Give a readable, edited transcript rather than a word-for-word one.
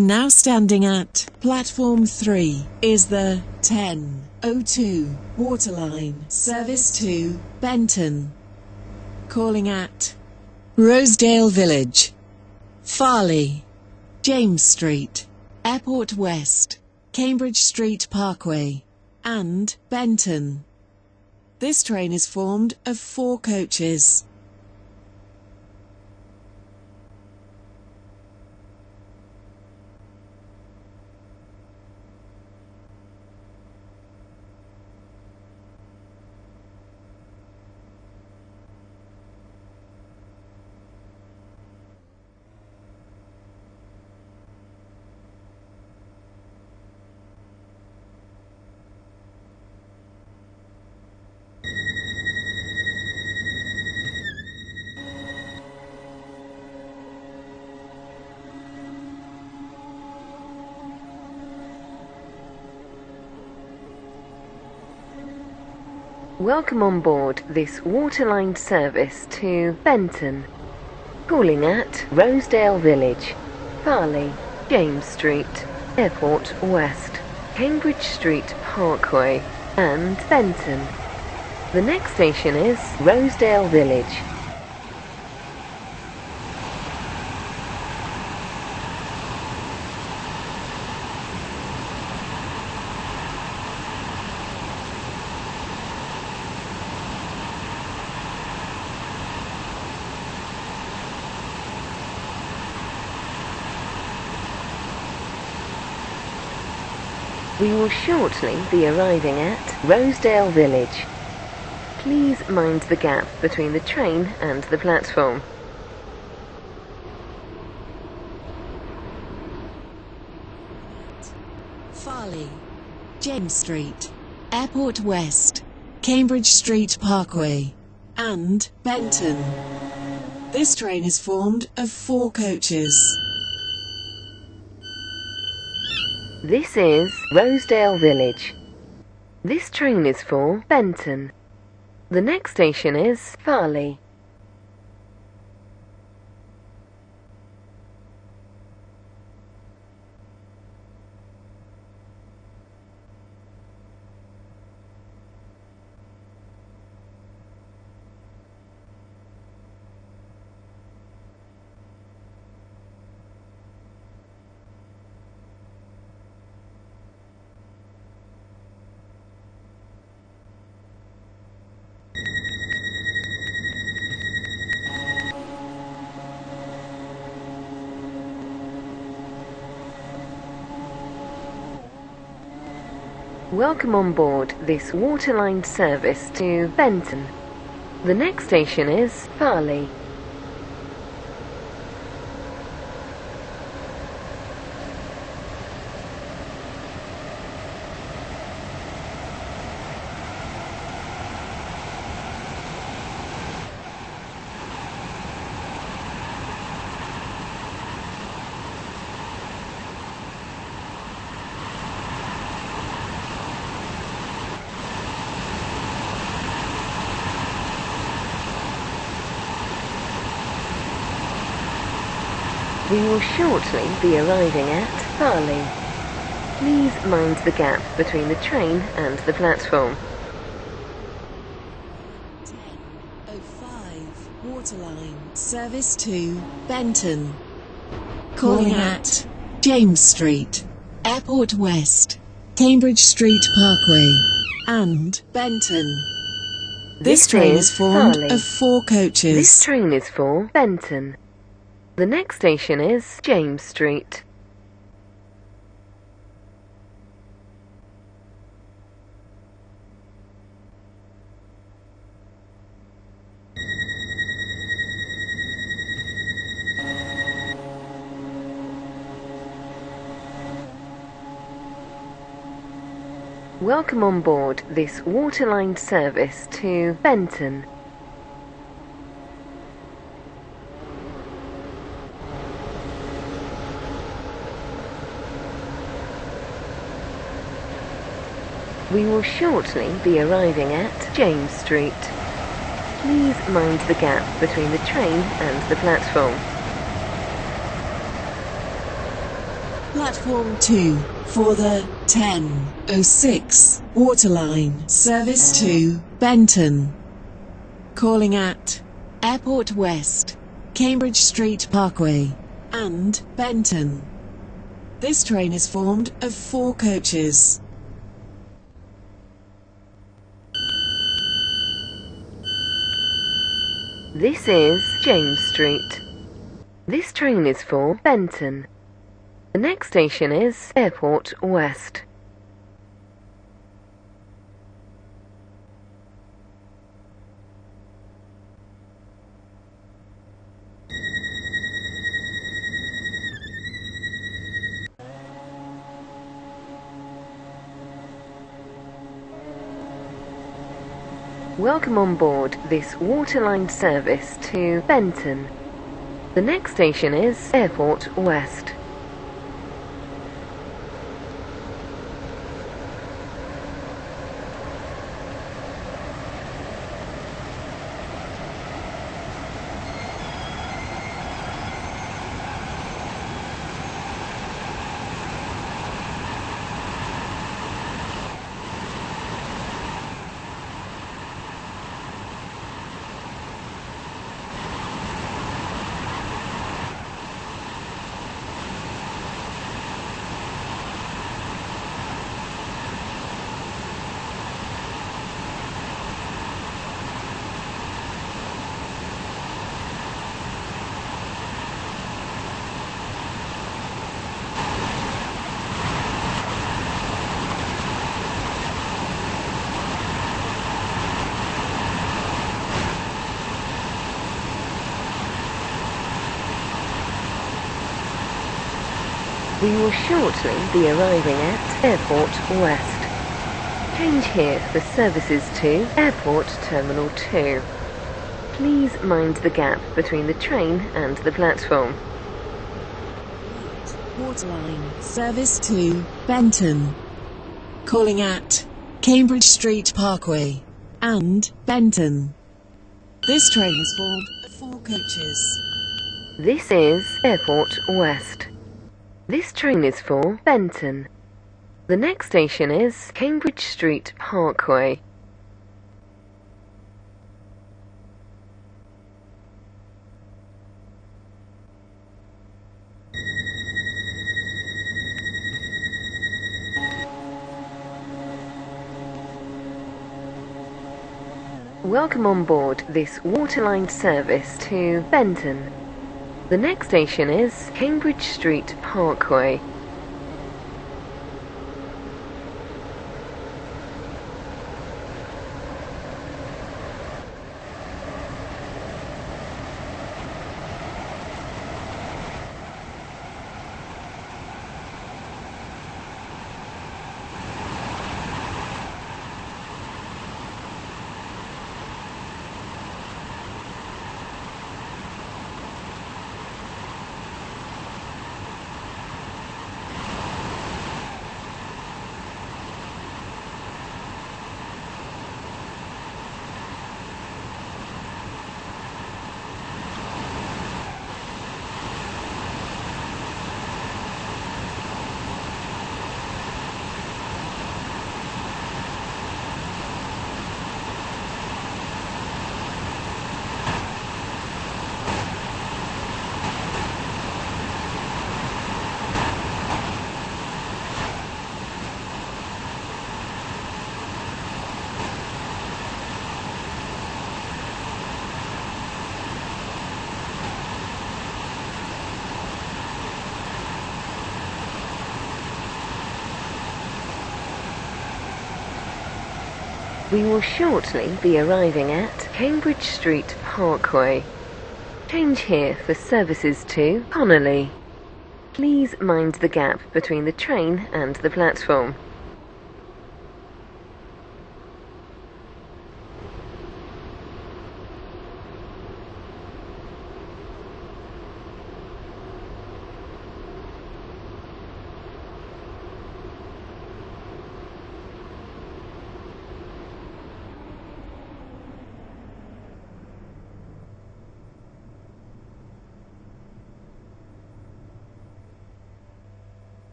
Now standing at platform 3 is the 10:02 Waterline service to Benton. Calling at Rosedale Village, Farley, James Street, Airport West, Cambridge Street Parkway, and Benton. This train is formed of 4 coaches. Welcome on board this Waterline service to Benton. Calling at Rosedale Village, Farley, James Street, Airport West, Cambridge Street Parkway, and Benton. The next station is Rosedale Village. We will shortly be arriving at Rosedale Village. Please mind the gap between the train and the platform. Farley, James Street, Airport West, Cambridge Street Parkway, and Benton. This train is formed of 4 coaches. This is Rosedale Village. This train is for Benton. The next station is Farley. Welcome on board this Waterline service to Benton. The next station is Farley. We will shortly be arriving at Farley. Please mind the gap between the train and the platform. 10:05 Waterline service to Benton. Calling at James Street, Airport West, Cambridge Street Parkway, and Benton. This train is formed Farley. of 4 coaches. This train is for Benton. The next station is James Street. Welcome on board this Waterline service to Benton. We will shortly be arriving at James Street. Please mind the gap between the train and the platform. Platform 2 for the 10:06 Waterline service to Benton. Calling at Airport West, Cambridge Street Parkway, and Benton. This train is formed of 4 coaches. This is James Street. This train is for Benton. The next station is Airport West. Welcome on board this Waterline service to Benton. The next station is Airport West. We will shortly be arriving at Airport West. Change here for services to Airport Terminal 2. Please mind the gap between the train and the platform. Waterline service to Benton. Calling at Cambridge Street Parkway and Benton. This train is formed of 4 coaches. This is Airport West. This train is for Benton. The next station is Cambridge Street Parkway. Welcome on board this Waterline service to Benton. The next station is Cambridge Street Parkway. We will shortly be arriving at Cambridge Street Parkway. Change here for services to Connolly. Please mind the gap between the train and the platform.